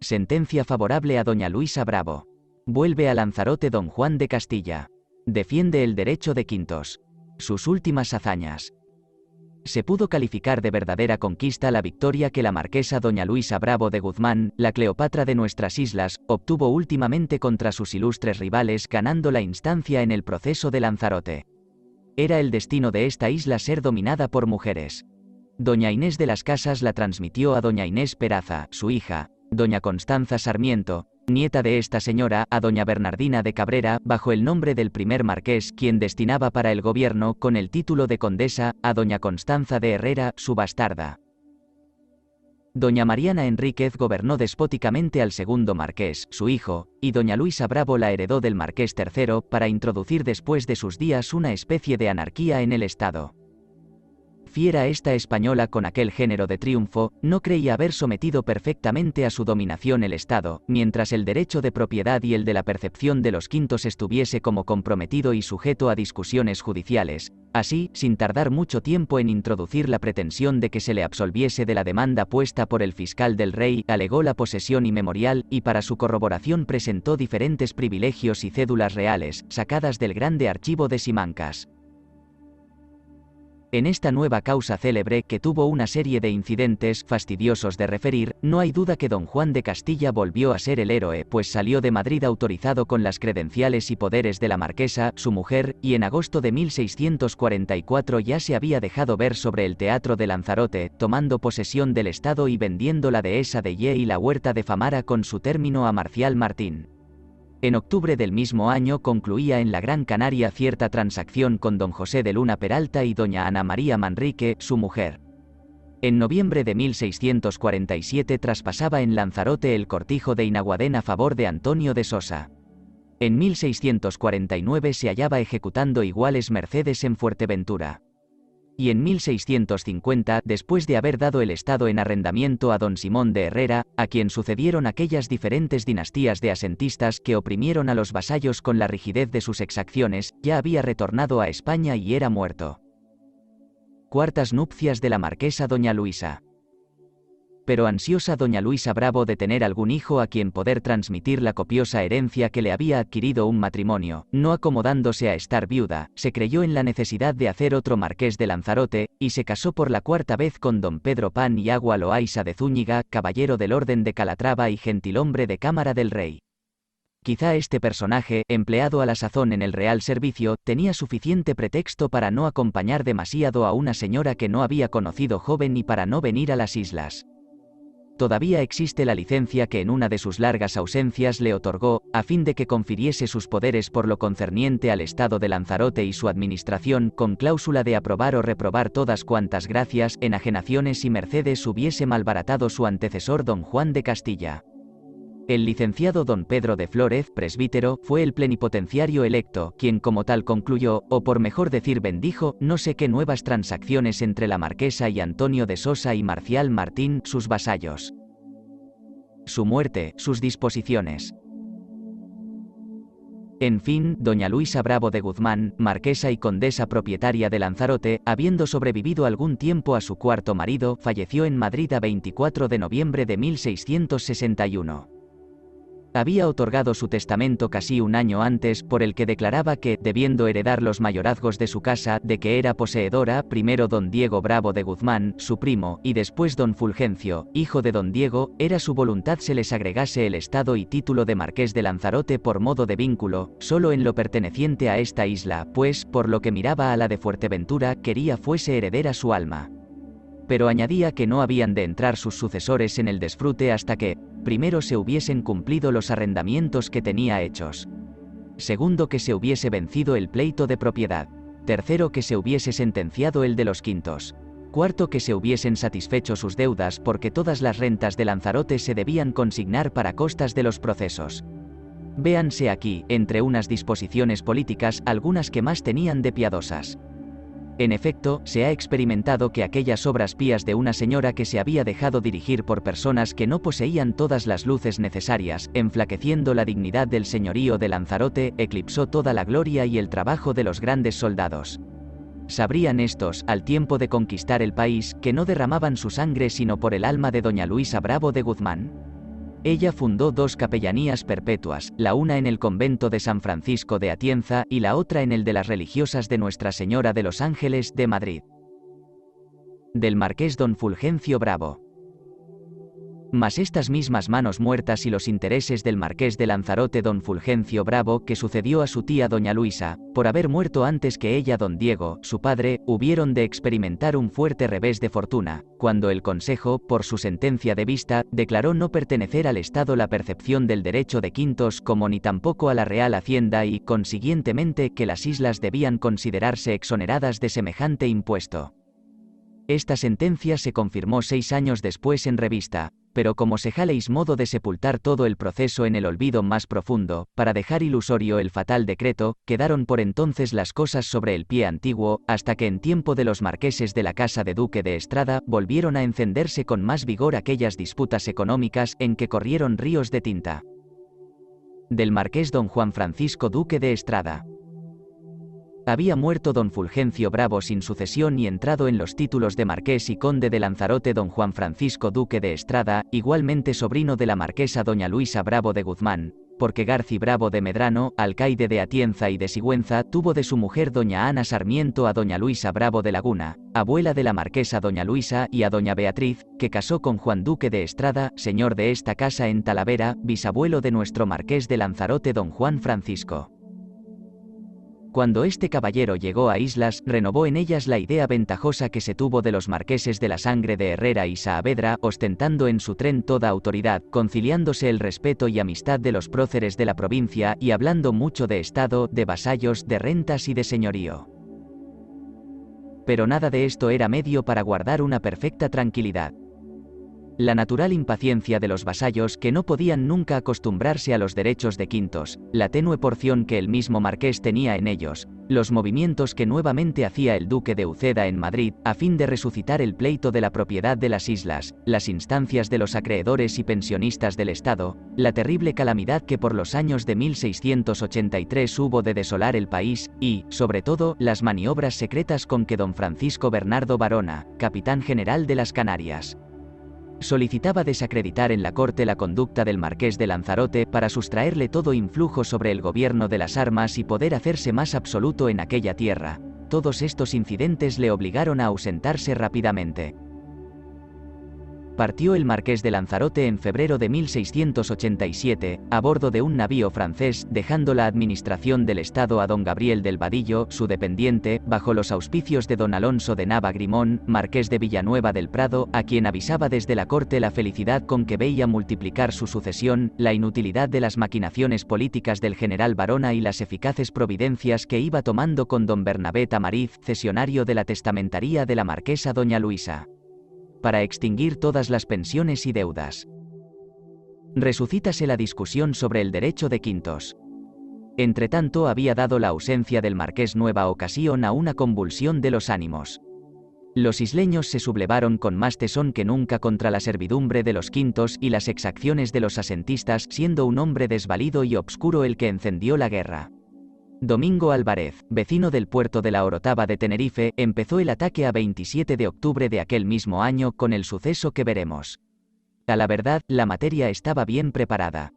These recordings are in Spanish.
Sentencia favorable a doña Luisa Bravo. Vuelve a Lanzarote don Juan de Castilla. Defiende el derecho de quintos. Sus últimas hazañas. Se pudo calificar de verdadera conquista la victoria que la marquesa doña Luisa Bravo de Guzmán, la Cleopatra de nuestras islas, obtuvo últimamente contra sus ilustres rivales, ganando la instancia en el proceso de Lanzarote. Era el destino de esta isla ser dominada por mujeres. Doña Inés de las Casas la transmitió a doña Inés Peraza, su hija, doña Constanza Sarmiento, nieta de esta señora, a doña Bernardina de Cabrera, bajo el nombre del primer marqués, quien destinaba para el gobierno, con el título de condesa, a doña Constanza de Herrera, su bastarda. Doña Mariana Enríquez gobernó despóticamente al segundo marqués, su hijo, y doña Luisa Bravo la heredó del marqués III, para introducir después de sus días una especie de anarquía en el Estado. Fiera esta española con aquel género de triunfo, no creía haber sometido perfectamente a su dominación el Estado, mientras el derecho de propiedad y el de la percepción de los quintos estuviese como comprometido y sujeto a discusiones judiciales. Así, sin tardar mucho tiempo en introducir la pretensión de que se le absolviese de la demanda puesta por el fiscal del rey, alegó la posesión inmemorial, y para su corroboración presentó diferentes privilegios y cédulas reales, sacadas del grande archivo de Simancas. En esta nueva causa célebre, que tuvo una serie de incidentes fastidiosos de referir, no hay duda que don Juan de Castilla volvió a ser el héroe, pues salió de Madrid autorizado con las credenciales y poderes de la marquesa, su mujer, y en agosto de 1644 ya se había dejado ver sobre el teatro de Lanzarote, tomando posesión del Estado y vendiendo la dehesa de Ye y la huerta de Famara con su término a Marcial Martín. En octubre del mismo año concluía en la Gran Canaria cierta transacción con don José de Luna Peralta y doña Ana María Manrique, su mujer. En noviembre de 1647 traspasaba en Lanzarote el cortijo de Inaguadén a favor de Antonio de Sosa. En 1649 se hallaba ejecutando iguales mercedes en Fuerteventura. Y en 1650, después de haber dado el estado en arrendamiento a don Simón de Herrera, a quien sucedieron aquellas diferentes dinastías de asentistas que oprimieron a los vasallos con la rigidez de sus exacciones, ya había retornado a España y era muerto. Cuartas nupcias de la marquesa doña Luisa. Pero ansiosa doña Luisa Bravo de tener algún hijo a quien poder transmitir la copiosa herencia que le había adquirido un matrimonio, no acomodándose a estar viuda, se creyó en la necesidad de hacer otro marqués de Lanzarote, y se casó por la cuarta vez con don Pedro Pan y Agua Loaiza de Zúñiga, caballero del Orden de Calatrava y gentilhombre de Cámara del Rey. Quizá este personaje, empleado a la sazón en el Real Servicio, tenía suficiente pretexto para no acompañar demasiado a una señora que no había conocido joven y para no venir a las islas. Todavía existe la licencia que en una de sus largas ausencias le otorgó, a fin de que confiriese sus poderes por lo concerniente al Estado de Lanzarote y su administración, con cláusula de aprobar o reprobar todas cuantas gracias, enajenaciones y mercedes hubiese malbaratado su antecesor don Juan de Castilla. El licenciado don Pedro de Flórez, presbítero, fue el plenipotenciario electo, quien como tal concluyó, o por mejor decir bendijo, no sé qué nuevas transacciones entre la marquesa y Antonio de Sosa y Marcial Martín, sus vasallos. Su muerte, sus disposiciones. En fin, doña Luisa Bravo de Guzmán, marquesa y condesa propietaria de Lanzarote, habiendo sobrevivido algún tiempo a su cuarto marido, falleció en Madrid a 24 de noviembre de 1661. Había otorgado su testamento casi un año antes, por el que declaraba que, debiendo heredar los mayorazgos de su casa, de que era poseedora, primero don Diego Bravo de Guzmán, su primo, y después don Fulgencio, hijo de don Diego, era su voluntad se les agregase el estado y título de marqués de Lanzarote por modo de vínculo, solo en lo perteneciente a esta isla, pues, por lo que miraba a la de Fuerteventura, quería fuese heredera su alma. Pero añadía que no habían de entrar sus sucesores en el disfrute hasta que, primero se hubiesen cumplido los arrendamientos que tenía hechos. Segundo, que se hubiese vencido el pleito de propiedad. Tercero, que se hubiese sentenciado el de los quintos. Cuarto, que se hubiesen satisfecho sus deudas porque todas las rentas de Lanzarote se debían consignar para costas de los procesos. Véanse aquí, entre unas disposiciones políticas, algunas que más tenían de piadosas. En efecto, se ha experimentado que aquellas obras pías de una señora que se había dejado dirigir por personas que no poseían todas las luces necesarias, enflaqueciendo la dignidad del señorío de Lanzarote, eclipsó toda la gloria y el trabajo de los grandes soldados. Sabrían estos, al tiempo de conquistar el país, que no derramaban su sangre sino por el alma de doña Luisa Bravo de Guzmán. Ella fundó 2 capellanías perpetuas, la una en el convento de San Francisco de Atienza y la otra en el de las religiosas de Nuestra Señora de los Ángeles de Madrid. Del marqués don Fulgencio Bravo. Mas estas mismas manos muertas y los intereses del marqués de Lanzarote don Fulgencio Bravo, que sucedió a su tía doña Luisa, por haber muerto antes que ella don Diego, su padre, hubieron de experimentar un fuerte revés de fortuna, cuando el Consejo, por su sentencia de vista, declaró no pertenecer al Estado la percepción del derecho de quintos como ni tampoco a la Real Hacienda y, consiguientemente, que las islas debían considerarse exoneradas de semejante impuesto. Esta sentencia se confirmó 6 años después en revista, pero como se jaleis modo de sepultar todo el proceso en el olvido más profundo, para dejar ilusorio el fatal decreto, quedaron por entonces las cosas sobre el pie antiguo, hasta que en tiempo de los marqueses de la casa de Duque de Estrada volvieron a encenderse con más vigor aquellas disputas económicas en que corrieron ríos de tinta. Del marqués don Juan Francisco Duque de Estrada. Había muerto don Fulgencio Bravo sin sucesión y entrado en los títulos de marqués y conde de Lanzarote don Juan Francisco Duque de Estrada, igualmente sobrino de la marquesa doña Luisa Bravo de Guzmán, porque Garci Bravo de Medrano, alcaide de Atienza y de Sigüenza, tuvo de su mujer doña Ana Sarmiento a doña Luisa Bravo de Laguna, abuela de la marquesa doña Luisa, y a doña Beatriz, que casó con Juan Duque de Estrada, señor de esta casa en Talavera, bisabuelo de nuestro marqués de Lanzarote don Juan Francisco. Cuando este caballero llegó a Islas, renovó en ellas la idea ventajosa que se tuvo de los marqueses de la sangre de Herrera y Saavedra, ostentando en su tren toda autoridad, conciliándose el respeto y amistad de los próceres de la provincia, y hablando mucho de Estado, de vasallos, de rentas y de señorío. Pero nada de esto era medio para guardar una perfecta tranquilidad. La natural impaciencia de los vasallos que no podían nunca acostumbrarse a los derechos de quintos, la tenue porción que el mismo marqués tenía en ellos, los movimientos que nuevamente hacía el duque de Uceda en Madrid, a fin de resucitar el pleito de la propiedad de las islas, las instancias de los acreedores y pensionistas del Estado, la terrible calamidad que por los años de 1683 hubo de desolar el país, y, sobre todo, las maniobras secretas con que don Francisco Bernardo Barona, capitán general de las Canarias, solicitaba desacreditar en la corte la conducta del marqués de Lanzarote para sustraerle todo influjo sobre el gobierno de las armas y poder hacerse más absoluto en aquella tierra. Todos estos incidentes le obligaron a ausentarse rápidamente. Partió el marqués de Lanzarote en febrero de 1687, a bordo de un navío francés, dejando la administración del Estado a don Gabriel del Vadillo, su dependiente, bajo los auspicios de don Alonso de Nava Grimón, marqués de Villanueva del Prado, a quien avisaba desde la corte la felicidad con que veía multiplicar su sucesión, la inutilidad de las maquinaciones políticas del general Barona y las eficaces providencias que iba tomando con don Bernabé Tamariz, cesionario de la testamentaría de la marquesa doña Luisa, para extinguir todas las pensiones y deudas. Resucítase la discusión sobre el derecho de quintos. Entretanto había dado la ausencia del marqués nueva ocasión a una convulsión de los ánimos. Los isleños se sublevaron con más tesón que nunca contra la servidumbre de los quintos y las exacciones de los asentistas, siendo un hombre desvalido y obscuro el que encendió la guerra. Domingo Álvarez, vecino del puerto de la Orotava de Tenerife, empezó el ataque a 27 de octubre de aquel mismo año con el suceso que veremos. A la verdad, la materia estaba bien preparada.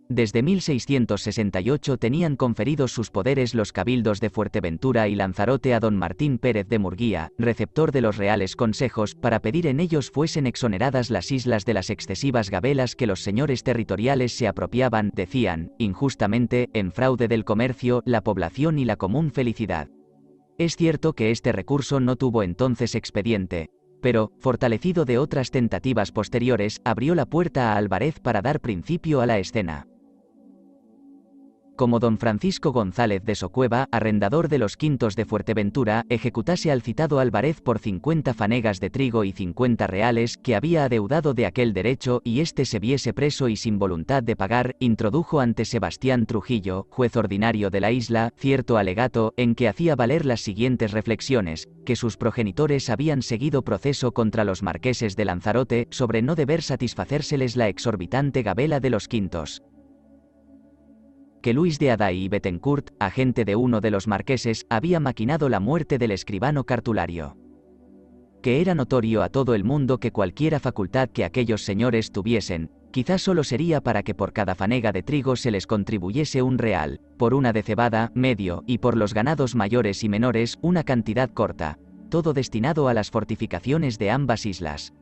Desde 1668 tenían conferidos sus poderes los cabildos de Fuerteventura y Lanzarote a don Martín Pérez de Murguía, receptor de los reales consejos, para pedir en ellos fuesen exoneradas las islas de las excesivas gabelas que los señores territoriales se apropiaban, decían, injustamente, en fraude del comercio, la población y la común felicidad. Es cierto que este recurso no tuvo entonces expediente, pero, fortalecido de otras tentativas posteriores, abrió la puerta a Álvarez para dar principio a la escena. Como don Francisco González de Socueva, arrendador de los quintos de Fuerteventura, ejecutase al citado Álvarez por 50 fanegas de trigo y 50 reales que había adeudado de aquel derecho y éste se viese preso y sin voluntad de pagar, introdujo ante Sebastián Trujillo, juez ordinario de la isla, cierto alegato, en que hacía valer las siguientes reflexiones, que sus progenitores habían seguido proceso contra los marqueses de Lanzarote, sobre no deber satisfacérseles la exorbitante gabela de los quintos. Que Luis de Aday y Bettencourt, agente de uno de los marqueses, había maquinado la muerte del escribano cartulario. Que era notorio a todo el mundo que cualquiera facultad que aquellos señores tuviesen, Quizás solo sería para que por cada fanega de trigo se les contribuyese un real, por una de cebada, medio, y por los ganados mayores y menores, una cantidad corta, todo destinado a las fortificaciones de ambas islas.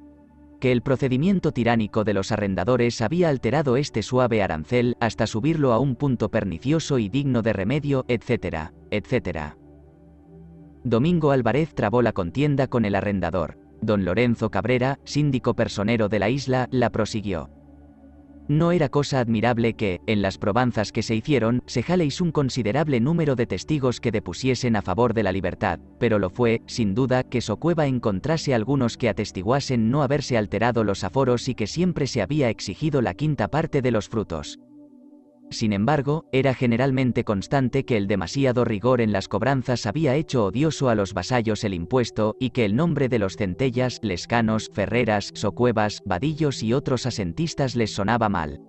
Que el procedimiento tiránico de los arrendadores había alterado este suave arancel hasta subirlo a un punto pernicioso y digno de remedio, etcétera, etcétera. Domingo Álvarez trabó la contienda con el arrendador. Don Lorenzo Cabrera, síndico personero de la isla, la prosiguió. No era cosa admirable que, en las probanzas que se hicieron, se jaléis un considerable número de testigos que depusiesen a favor de la libertad, pero lo fue, sin duda, que Socueva encontrase algunos que atestiguasen no haberse alterado los aforos y que siempre se había exigido la quinta parte de los frutos. Sin embargo, era generalmente constante que el demasiado rigor en las cobranzas había hecho odioso a los vasallos el impuesto, y que el nombre de los centellas, lescanos, ferreras, socuevas, vadillos y otros asentistas les sonaba mal.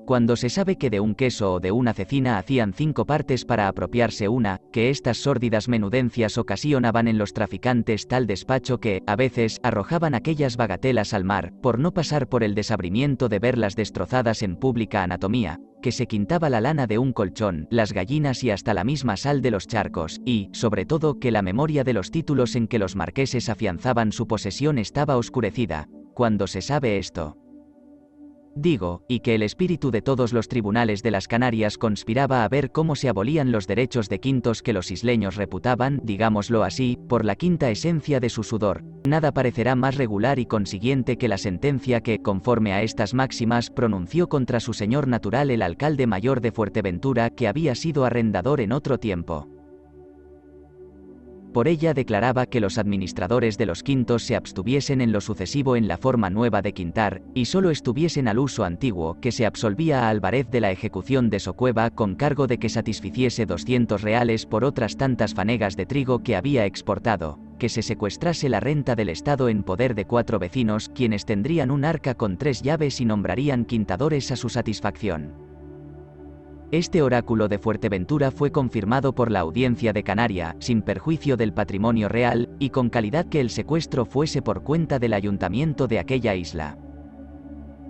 Cuando se sabe que de un queso o de una cecina hacían 5 partes para apropiarse una, que estas sórdidas menudencias ocasionaban en los traficantes tal despacho que, a veces, arrojaban aquellas bagatelas al mar, por no pasar por el desabrimiento de verlas destrozadas en pública anatomía, que se quintaba la lana de un colchón, las gallinas y hasta la misma sal de los charcos, y, sobre todo, que la memoria de los títulos en que los marqueses afianzaban su posesión estaba oscurecida. Cuando se sabe esto, digo, y que el espíritu de todos los tribunales de las Canarias conspiraba a ver cómo se abolían los derechos de quintos que los isleños reputaban, digámoslo así, por la quinta esencia de su sudor, nada parecerá más regular y consiguiente que la sentencia que, conforme a estas máximas, pronunció contra su señor natural el alcalde mayor de Fuerteventura, que había sido arrendador en otro tiempo. Por ella declaraba que los administradores de los quintos se abstuviesen en lo sucesivo en la forma nueva de quintar, y solo estuviesen al uso antiguo, que se absolvía a Álvarez de la ejecución de Socueva con cargo de que satisficiese 200 reales por otras tantas fanegas de trigo que había exportado, que se secuestrase la renta del Estado en poder de 4 vecinos, quienes tendrían un arca con 3 llaves y nombrarían quintadores a su satisfacción. Este oráculo de Fuerteventura fue confirmado por la Audiencia de Canaria, sin perjuicio del patrimonio real, y con calidad que el secuestro fuese por cuenta del ayuntamiento de aquella isla.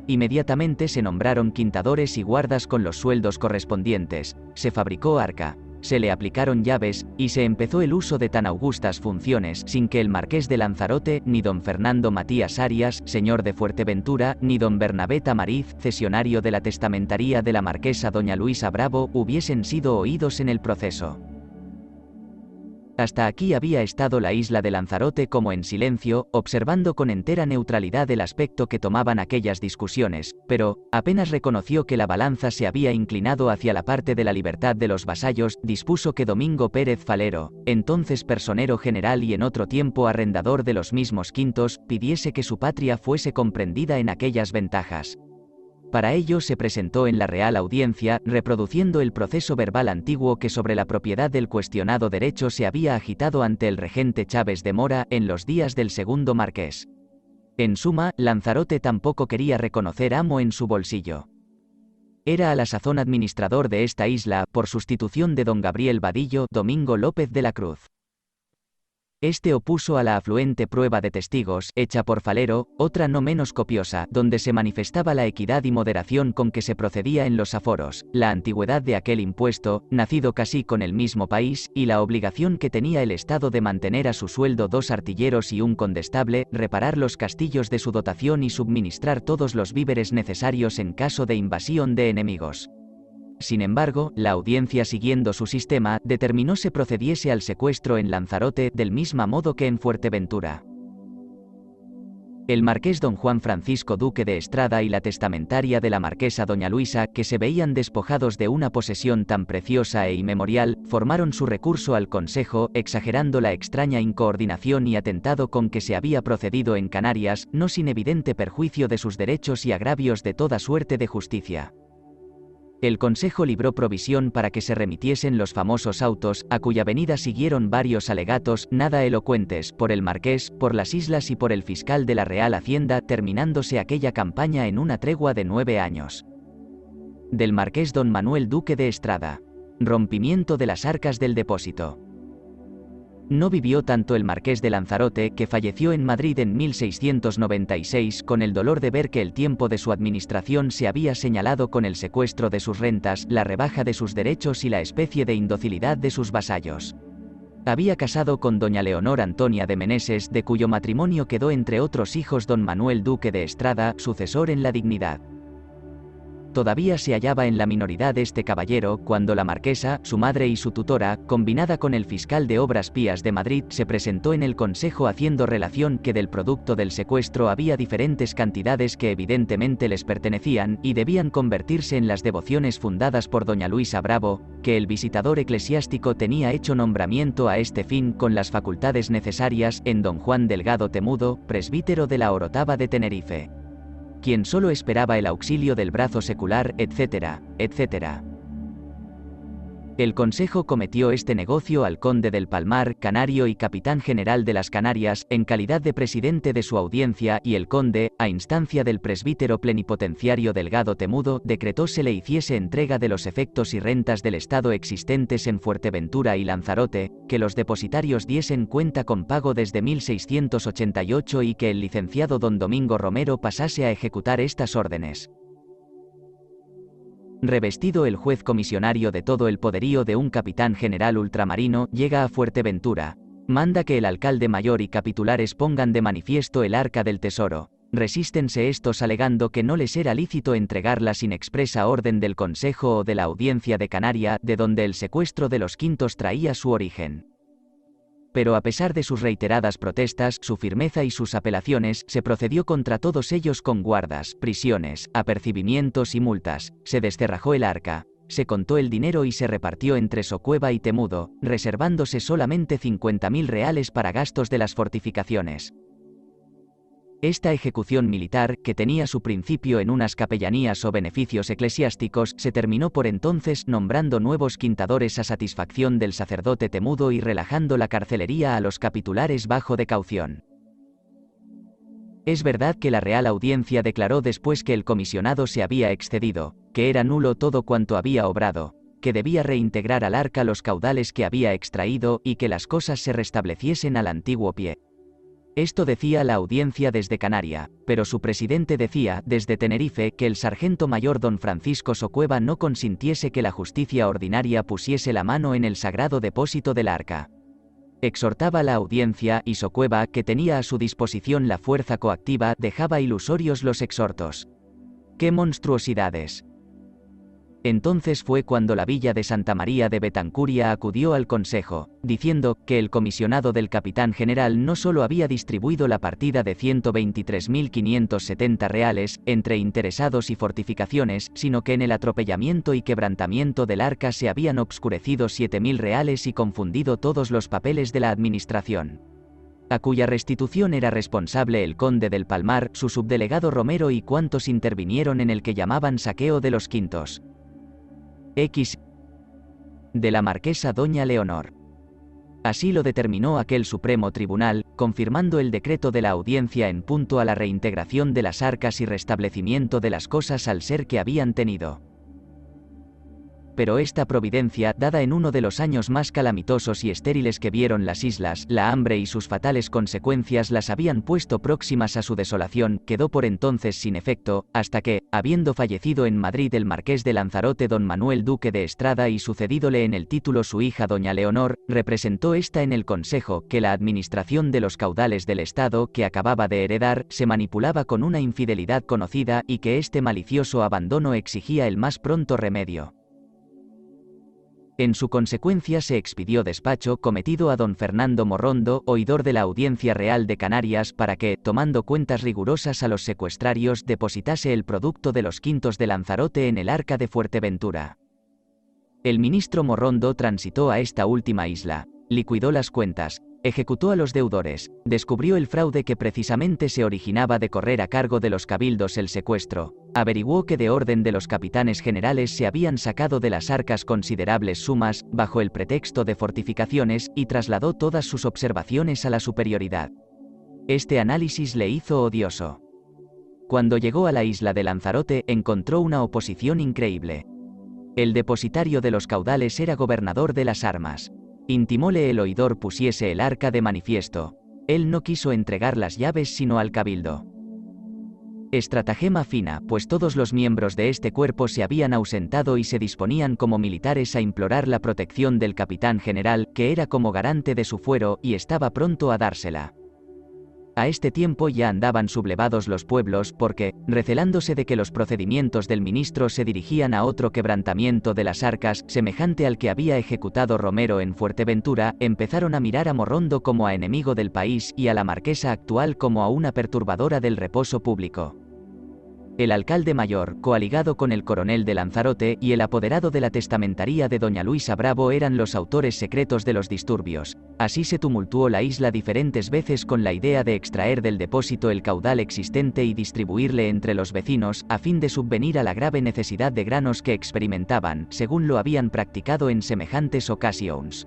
Inmediatamente se nombraron quintadores y guardas con los sueldos correspondientes, se fabricó arca, se le aplicaron llaves, y se empezó el uso de tan augustas funciones sin que el marqués de Lanzarote, ni don Fernando Matías Arias, señor de Fuerteventura, ni don Bernabé Tamariz, cesionario de la testamentaría de la marquesa doña Luisa Bravo, hubiesen sido oídos en el proceso. Hasta aquí había estado la isla de Lanzarote como en silencio, observando con entera neutralidad el aspecto que tomaban aquellas discusiones, pero, apenas reconoció que la balanza se había inclinado hacia la parte de la libertad de los vasallos, dispuso que Domingo Pérez Falero, entonces personero general y en otro tiempo arrendador de los mismos quintos, pidiese que su patria fuese comprendida en aquellas ventajas. Para ello se presentó en la Real Audiencia, reproduciendo el proceso verbal antiguo que sobre la propiedad del cuestionado derecho se había agitado ante el regente Chávez de Mora en los días del segundo marqués. En suma, Lanzarote tampoco quería reconocer amo en su bolsillo. Era a la sazón administrador de esta isla, por sustitución de don Gabriel Vadillo, Domingo López de la Cruz. Este opuso a la afluente prueba de testigos, hecha por Falero, otra no menos copiosa, donde se manifestaba la equidad y moderación con que se procedía en los aforos, la antigüedad de aquel impuesto, nacido casi con el mismo país, y la obligación que tenía el Estado de mantener a su sueldo 2 artilleros y un condestable, reparar los castillos de su dotación y suministrar todos los víveres necesarios en caso de invasión de enemigos. Sin embargo, la audiencia, siguiendo su sistema, determinó se procediese al secuestro en Lanzarote del mismo modo que en Fuerteventura. El marqués don Juan Francisco Duque de Estrada y la testamentaria de la marquesa doña Luisa, que se veían despojados de una posesión tan preciosa e inmemorial, formaron su recurso al Consejo, exagerando la extraña incoordinación y atentado con que se había procedido en Canarias, no sin evidente perjuicio de sus derechos y agravios de toda suerte de justicia. El Consejo libró provisión para que se remitiesen los famosos autos, a cuya venida siguieron varios alegatos, nada elocuentes, por el marqués, por las islas y por el fiscal de la Real Hacienda, terminándose aquella campaña en una tregua de 9 años. Del marqués don Manuel Duque de Estrada. Rompimiento de las arcas del depósito. No vivió tanto el marqués de Lanzarote, que falleció en Madrid en 1696 con el dolor de ver que el tiempo de su administración se había señalado con el secuestro de sus rentas, la rebaja de sus derechos y la especie de indocilidad de sus vasallos. Había casado con doña Leonor Antonia de Meneses, de cuyo matrimonio quedó entre otros hijos don Manuel Duque de Estrada, sucesor en la dignidad. Todavía se hallaba en la minoridad este caballero, cuando la marquesa, su madre y su tutora, combinada con el fiscal de Obras Pías de Madrid, se presentó en el consejo haciendo relación que del producto del secuestro había diferentes cantidades que evidentemente les pertenecían, y debían convertirse en las devociones fundadas por doña Luisa Bravo, que el visitador eclesiástico tenía hecho nombramiento a este fin con las facultades necesarias, en don Juan Delgado Temudo, presbítero de la Orotava de Tenerife, quien solo esperaba el auxilio del brazo secular, etc., etc. El Consejo cometió este negocio al conde del Palmar, canario y capitán general de las Canarias, en calidad de presidente de su audiencia, y el conde, a instancia del presbítero plenipotenciario Delgado Temudo, decretó se le hiciese entrega de los efectos y rentas del Estado existentes en Fuerteventura y Lanzarote, que los depositarios diesen cuenta con pago desde 1688 y que el licenciado don Domingo Romero pasase a ejecutar estas órdenes. Revestido el juez comisionario de todo el poderío de un capitán general ultramarino, llega a Fuerteventura. Manda que el alcalde mayor y capitulares pongan de manifiesto el arca del tesoro. Resístense estos alegando que no les era lícito entregarla sin expresa orden del Consejo o de la Audiencia de Canaria, de donde el secuestro de los quintos traía su origen. Pero a pesar de sus reiteradas protestas, su firmeza y sus apelaciones, se procedió contra todos ellos con guardas, prisiones, apercibimientos y multas, se descerrajó el arca, se contó el dinero y se repartió entre Socueva y Temudo, reservándose solamente 50.000 reales para gastos de las fortificaciones. Esta ejecución militar, que tenía su principio en unas capellanías o beneficios eclesiásticos, se terminó por entonces nombrando nuevos quintadores a satisfacción del sacerdote Temudo y relajando la carcelería a los capitulares bajo de caución. Es verdad que la Real Audiencia declaró después que el comisionado se había excedido, que era nulo todo cuanto había obrado, que debía reintegrar al arca los caudales que había extraído y que las cosas se restableciesen al antiguo pie. Esto decía la audiencia desde Canaria, pero su presidente decía, desde Tenerife, que el sargento mayor don Francisco Socueva no consintiese que la justicia ordinaria pusiese la mano en el sagrado depósito del arca. Exhortaba la audiencia, y Socueva, que tenía a su disposición la fuerza coactiva, dejaba ilusorios los exhortos. ¡Qué monstruosidades! Entonces fue cuando la villa de Santa María de Betancuria acudió al Consejo, diciendo que el comisionado del capitán general no solo había distribuido la partida de 123.570 reales, entre interesados y fortificaciones, sino que en el atropellamiento y quebrantamiento del arca se habían obscurecido 7.000 reales y confundido todos los papeles de la administración, a cuya restitución era responsable el conde del Palmar, su subdelegado Romero y cuantos intervinieron en el que llamaban saqueo de los quintos. De la marquesa doña Leonor. Así lo determinó aquel Supremo Tribunal, confirmando el decreto de la audiencia en punto a la reintegración de las arcas y restablecimiento de las cosas al ser que habían tenido. Pero esta providencia, dada en uno de los años más calamitosos y estériles que vieron las islas, la hambre y sus fatales consecuencias las habían puesto próximas a su desolación, quedó por entonces sin efecto, hasta que, habiendo fallecido en Madrid el marqués de Lanzarote don Manuel Duque de Estrada y sucedídole en el título su hija doña Leonor, representó ésta en el Consejo que la administración de los caudales del Estado que acababa de heredar, se manipulaba con una infidelidad conocida y que este malicioso abandono exigía el más pronto remedio. En su consecuencia se expidió despacho cometido a don Fernando Morrondo, oidor de la Audiencia Real de Canarias, para que, tomando cuentas rigurosas a los secuestrarios, depositase el producto de los quintos de Lanzarote en el arca de Fuerteventura. El ministro Morrondo transitó a esta última isla, liquidó las cuentas, ejecutó a los deudores, descubrió el fraude que precisamente se originaba de correr a cargo de los cabildos el secuestro, averiguó que de orden de los capitanes generales se habían sacado de las arcas considerables sumas, bajo el pretexto de fortificaciones, y trasladó todas sus observaciones a la superioridad. Este análisis le hizo odioso. Cuando llegó a la isla de Lanzarote, encontró una oposición increíble. El depositario de los caudales era gobernador de las armas. Intimóle el oidor pusiese el arca de manifiesto. Él no quiso entregar las llaves sino al cabildo. Estratagema fina, pues todos los miembros de este cuerpo se habían ausentado y se disponían como militares a implorar la protección del capitán general, que era como garante de su fuero, y estaba pronto a dársela. A este tiempo ya andaban sublevados los pueblos porque, recelándose de que los procedimientos del ministro se dirigían a otro quebrantamiento de las arcas, semejante al que había ejecutado Romero en Fuerteventura, empezaron a mirar a Morrondo como a enemigo del país y a la marquesa actual como a una perturbadora del reposo público. El alcalde mayor, coaligado con el coronel de Lanzarote, y el apoderado de la testamentaría de doña Luisa Bravo eran los autores secretos de los disturbios. Así se tumultuó la isla diferentes veces con la idea de extraer del depósito el caudal existente y distribuirle entre los vecinos, a fin de subvenir a la grave necesidad de granos que experimentaban, según lo habían practicado en semejantes ocasiones.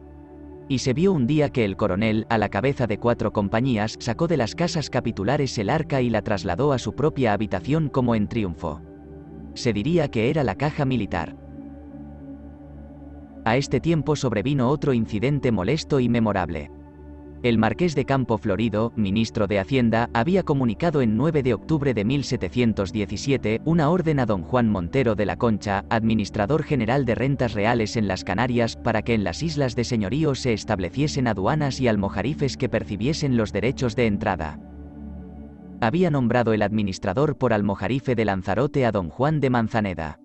Y se vio un día que el coronel, a la cabeza de 4 compañías, sacó de las casas capitulares el arca y la trasladó a su propia habitación como en triunfo. Se diría que era la caja militar. A este tiempo sobrevino otro incidente molesto y memorable. El marqués de Campo Florido, ministro de Hacienda, había comunicado en 9 de octubre de 1717 una orden a don Juan Montero de la Concha, administrador general de rentas reales en las Canarias, para que en las islas de señorío se estableciesen aduanas y almojarifes que percibiesen los derechos de entrada. Había nombrado el administrador por almojarife de Lanzarote a don Juan de Manzaneda.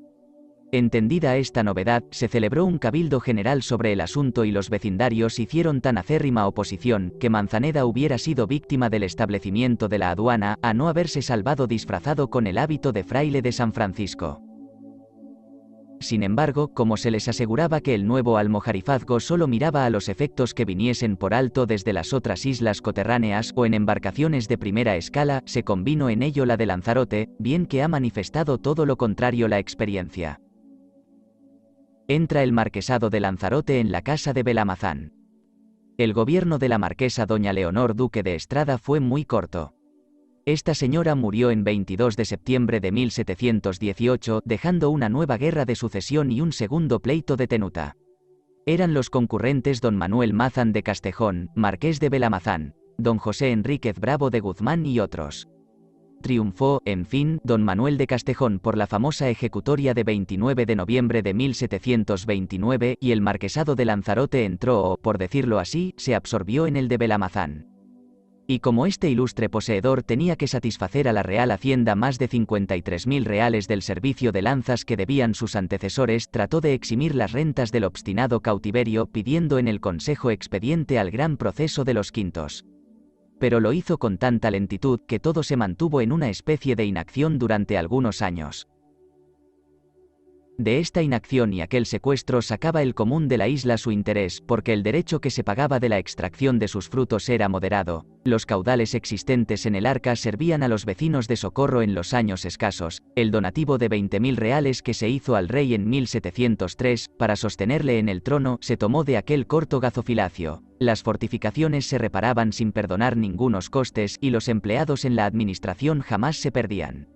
Entendida esta novedad, se celebró un cabildo general sobre el asunto y los vecindarios hicieron tan acérrima oposición, que Manzaneda hubiera sido víctima del establecimiento de la aduana, a no haberse salvado disfrazado con el hábito de fraile de San Francisco. Sin embargo, como se les aseguraba que el nuevo almojarifazgo solo miraba a los efectos que viniesen por alto desde las otras islas coterráneas o en embarcaciones de primera escala, se convino en ello la de Lanzarote, bien que ha manifestado todo lo contrario la experiencia. Entra el marquesado de Lanzarote en la casa de Belamazán. El gobierno de la marquesa doña Leonor Duque de Estrada fue muy corto. Esta señora murió en 22 de septiembre de 1718, dejando una nueva guerra de sucesión y un segundo pleito de tenuta. Eran los concurrentes don Manuel Mazán de Castejón, marqués de Belamazán, don José Enríquez Bravo de Guzmán y otros. Triunfó, en fin, don Manuel de Castejón por la famosa ejecutoria de 29 de noviembre de 1729 y el marquesado de Lanzarote entró o, por decirlo así, se absorbió en el de Belamazán. Y como este ilustre poseedor tenía que satisfacer a la Real Hacienda más de 53.000 reales del servicio de lanzas que debían sus antecesores, trató de eximir las rentas del obstinado cautiverio pidiendo en el Consejo expediente al gran proceso de los quintos. Pero lo hizo con tanta lentitud que todo se mantuvo en una especie de inacción durante algunos años. De esta inacción y aquel secuestro sacaba el común de la isla su interés, porque el derecho que se pagaba de la extracción de sus frutos era moderado, los caudales existentes en el arca servían a los vecinos de socorro en los años escasos, el donativo de 20.000 reales que se hizo al rey en 1703, para sostenerle en el trono, se tomó de aquel corto gazofilacio, las fortificaciones se reparaban sin perdonar ningunos costes y los empleados en la administración jamás se perdían.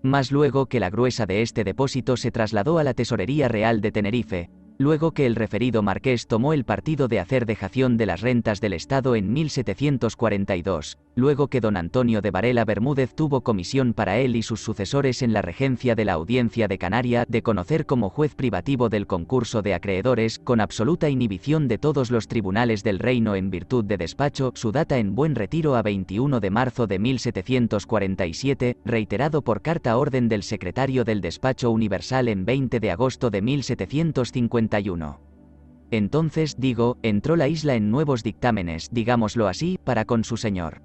Mas luego que la gruesa de este depósito se trasladó a la Tesorería Real de Tenerife, luego que el referido marqués tomó el partido de hacer dejación de las rentas del Estado en 1742, luego que don Antonio de Varela Bermúdez tuvo comisión para él y sus sucesores en la regencia de la Audiencia de Canaria de conocer como juez privativo del concurso de acreedores, con absoluta inhibición de todos los tribunales del reino en virtud de despacho, su data en buen retiro a 21 de marzo de 1747, reiterado por carta orden del secretario del Despacho Universal en 20 de agosto de 1751. Entonces, digo, entró la isla en nuevos dictámenes, digámoslo así, para con su señor.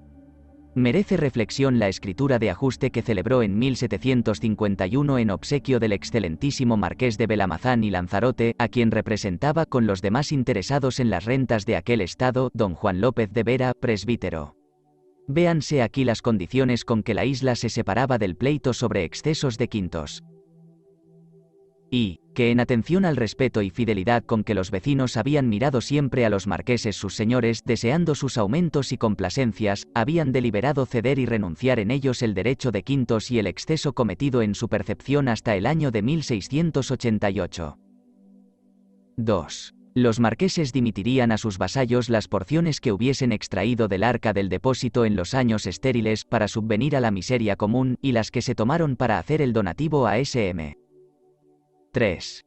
Merece reflexión la escritura de ajuste que celebró en 1751 en obsequio del excelentísimo marqués de Belamazán y Lanzarote, a quien representaba con los demás interesados en las rentas de aquel estado, don Juan López de Vera, presbítero. Véanse aquí las condiciones con que la isla se separaba del pleito sobre excesos de quintos. Y, que en atención al respeto y fidelidad con que los vecinos habían mirado siempre a los marqueses sus señores, deseando sus aumentos y complacencias, habían deliberado ceder y renunciar en ellos el derecho de quintos y el exceso cometido en su percepción hasta el año de 1688. 2. Los marqueses dimitirían a sus vasallos las porciones que hubiesen extraído del arca del depósito en los años estériles para subvenir a la miseria común y las que se tomaron para hacer el donativo a Sm. 3.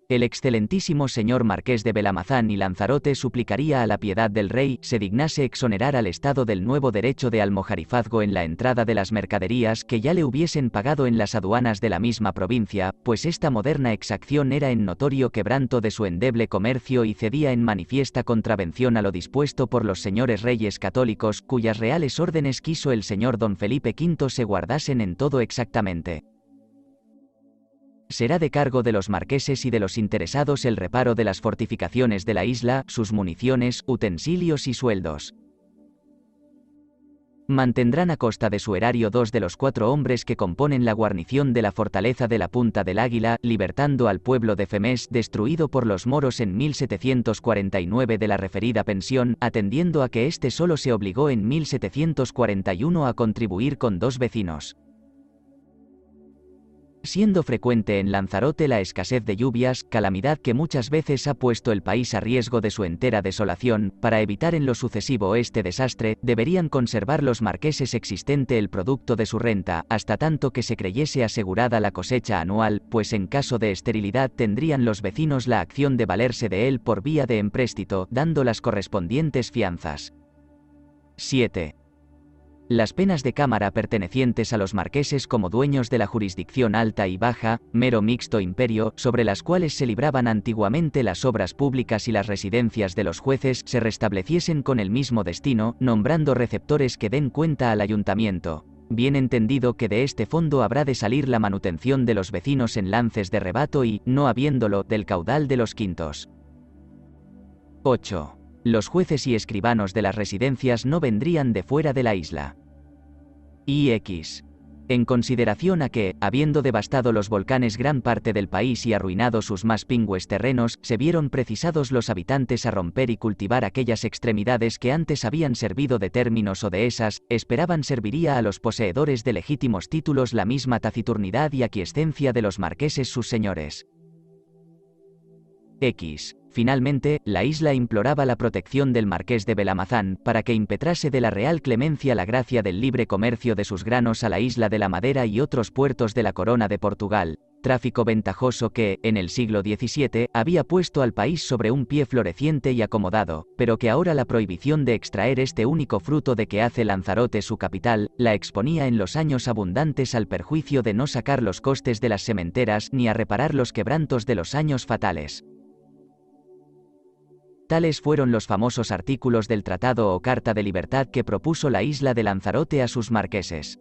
El excelentísimo señor marqués de Belamazán y Lanzarote suplicaría a la piedad del rey se dignase exonerar al Estado del nuevo derecho de almojarifazgo en la entrada de las mercaderías que ya le hubiesen pagado en las aduanas de la misma provincia, pues esta moderna exacción era en notorio quebranto de su endeble comercio y cedía en manifiesta contravención a lo dispuesto por los señores reyes católicos, cuyas reales órdenes quiso el señor don Felipe V se guardasen en todo exactamente. Será de cargo de los marqueses y de los interesados el reparo de las fortificaciones de la isla, sus municiones, utensilios y sueldos. Mantendrán a costa de su erario 2 de los 4 hombres que componen la guarnición de la fortaleza de la Punta del Águila, libertando al pueblo de Femés, destruido por los moros en 1749 de la referida pensión, atendiendo a que éste solo se obligó en 1741 a contribuir con 2 vecinos. Siendo frecuente en Lanzarote la escasez de lluvias, calamidad que muchas veces ha puesto el país a riesgo de su entera desolación, para evitar en lo sucesivo este desastre, deberían conservar los marqueses existente el producto de su renta, hasta tanto que se creyese asegurada la cosecha anual, pues en caso de esterilidad tendrían los vecinos la acción de valerse de él por vía de empréstito, dando las correspondientes fianzas. 7. Las penas de cámara pertenecientes a los marqueses como dueños de la jurisdicción alta y baja, mero mixto imperio, sobre las cuales se libraban antiguamente las obras públicas y las residencias de los jueces, se restableciesen con el mismo destino, nombrando receptores que den cuenta al ayuntamiento. Bien entendido que de este fondo habrá de salir la manutención de los vecinos en lances de rebato y, no habiéndolo, del caudal de los quintos. 8. Los jueces y escribanos de las residencias no vendrían de fuera de la isla. IX. En consideración a que, habiendo devastado los volcanes gran parte del país y arruinado sus más pingües terrenos, se vieron precisados los habitantes a romper y cultivar aquellas extremidades que antes habían servido de términos o dehesas, esperaban serviría a los poseedores de legítimos títulos la misma taciturnidad y aquiescencia de los marqueses sus señores. X. Finalmente, la isla imploraba la protección del marqués de Belamazán, para que impetrase de la real clemencia la gracia del libre comercio de sus granos a la isla de la Madera y otros puertos de la corona de Portugal, tráfico ventajoso que, en el siglo XVII, había puesto al país sobre un pie floreciente y acomodado, pero que ahora la prohibición de extraer este único fruto de que hace Lanzarote su capital, la exponía en los años abundantes al perjuicio de no sacar los costes de las sementeras ni a reparar los quebrantos de los años fatales. Tales fueron los famosos artículos del Tratado o Carta de Libertad que propuso la isla de Lanzarote a sus marqueses.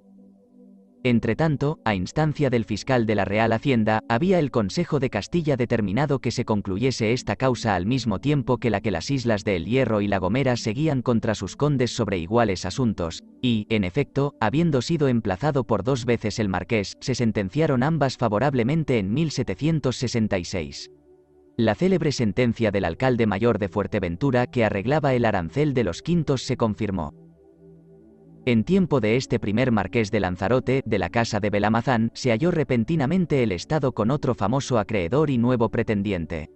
Entretanto, a instancia del fiscal de la Real Hacienda, había el Consejo de Castilla determinado que se concluyese esta causa al mismo tiempo que las islas de El Hierro y La Gomera seguían contra sus condes sobre iguales asuntos, y, en efecto, habiendo sido emplazado por 2 veces el marqués, se sentenciaron ambas favorablemente en 1766. La célebre sentencia del alcalde mayor de Fuerteventura que arreglaba el arancel de los quintos se confirmó. En tiempo de este primer marqués de Lanzarote, de la casa de Belamazán, se halló repentinamente el Estado con otro famoso acreedor y nuevo pretendiente.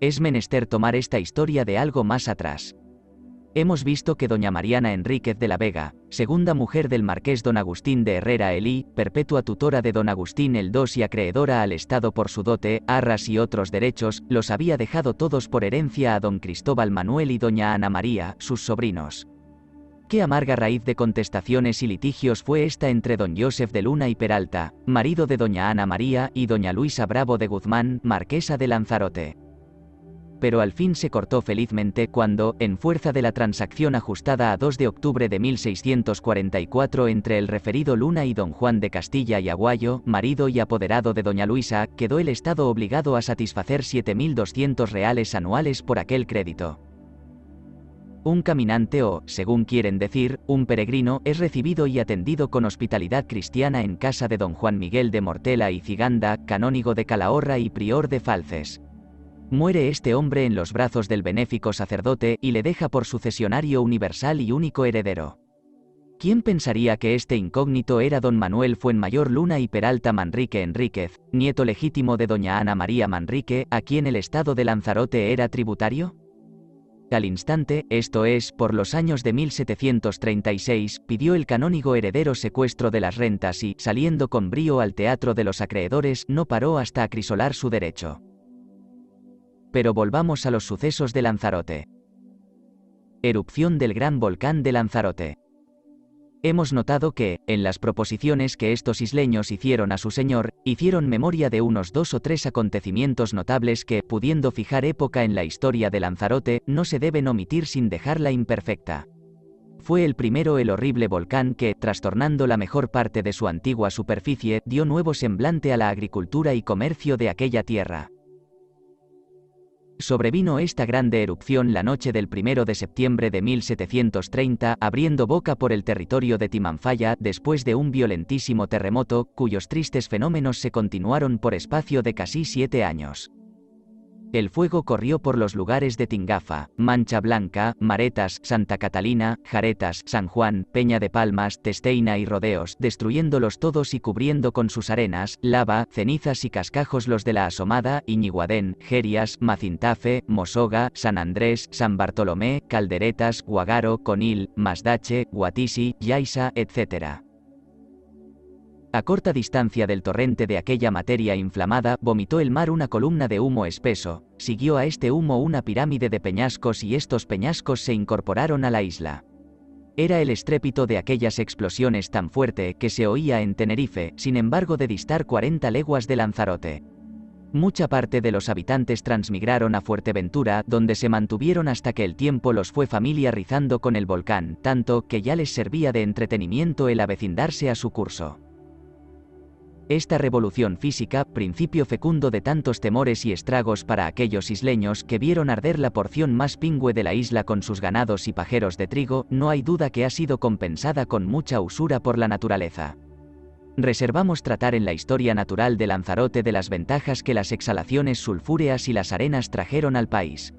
Es menester tomar esta historia de algo más atrás. Hemos visto que doña Mariana Enríquez de la Vega, segunda mujer del marqués don Agustín de Herrera Elí, perpetua tutora de don Agustín el II y acreedora al Estado por su dote, arras y otros derechos, los había dejado todos por herencia a don Cristóbal Manuel y doña Ana María, sus sobrinos. Qué amarga raíz de contestaciones y litigios fue esta entre don Joseph de Luna y Peralta, marido de doña Ana María, y doña Luisa Bravo de Guzmán, marquesa de Lanzarote. Pero al fin se cortó felizmente cuando, en fuerza de la transacción ajustada a 2 de octubre de 1644 entre el referido Luna y don Juan de Castilla y Aguayo, marido y apoderado de doña Luisa, quedó el Estado obligado a satisfacer 7.200 reales anuales por aquel crédito. Un caminante o, según quieren decir, un peregrino, es recibido y atendido con hospitalidad cristiana en casa de don Juan Miguel de Mortela y Ciganda, canónigo de Calahorra y prior de Falces. Muere este hombre en los brazos del benéfico sacerdote y le deja por sucesionario universal y único heredero. ¿Quién pensaría que este incógnito era don Manuel Fuenmayor Luna y Peralta Manrique Enríquez, nieto legítimo de doña Ana María Manrique, a quien el estado de Lanzarote era tributario? Al instante, esto es, por los años de 1736, pidió el canónigo heredero secuestro de las rentas y, saliendo con brío al teatro de los acreedores, no paró hasta acrisolar su derecho. Pero volvamos a los sucesos de Lanzarote. Erupción del gran volcán de Lanzarote. Hemos notado que, en las proposiciones que estos isleños hicieron a su señor, hicieron memoria de unos 2 o 3 acontecimientos notables que, pudiendo fijar época en la historia de Lanzarote, no se deben omitir sin dejarla imperfecta. Fue el primero el horrible volcán que, trastornando la mejor parte de su antigua superficie, dio nuevo semblante a la agricultura y comercio de aquella tierra. Sobrevino esta grande erupción la noche del 1 de septiembre de 1730, abriendo boca por el territorio de Timanfaya, después de un violentísimo terremoto, cuyos tristes fenómenos se continuaron por espacio de casi 7 años. El fuego corrió por los lugares de Tingafa, Mancha Blanca, Maretas, Santa Catalina, Jaretas, San Juan, Peña de Palmas, Testeina y Rodeos, destruyéndolos todos y cubriendo con sus arenas, lava, cenizas y cascajos los de la Asomada, Iñiguadén, Gerias, Macintafe, Mosoga, San Andrés, San Bartolomé, Calderetas, Guagaro, Conil, Masdache, Guatisi, Yaisa, etc. A corta distancia del torrente de aquella materia inflamada, vomitó el mar una columna de humo espeso, siguió a este humo una pirámide de peñascos y estos peñascos se incorporaron a la isla. Era el estrépito de aquellas explosiones tan fuerte que se oía en Tenerife, sin embargo de distar 40 leguas de Lanzarote. Mucha parte de los habitantes transmigraron a Fuerteventura, donde se mantuvieron hasta que el tiempo los fue familiarizando con el volcán, tanto que ya les servía de entretenimiento el avecindarse a su curso. Esta revolución física, principio fecundo de tantos temores y estragos para aquellos isleños que vieron arder la porción más pingüe de la isla con sus ganados y pajeros de trigo, no hay duda que ha sido compensada con mucha usura por la naturaleza. Reservamos tratar en la historia natural de Lanzarote de las ventajas que las exhalaciones sulfúreas y las arenas trajeron al país.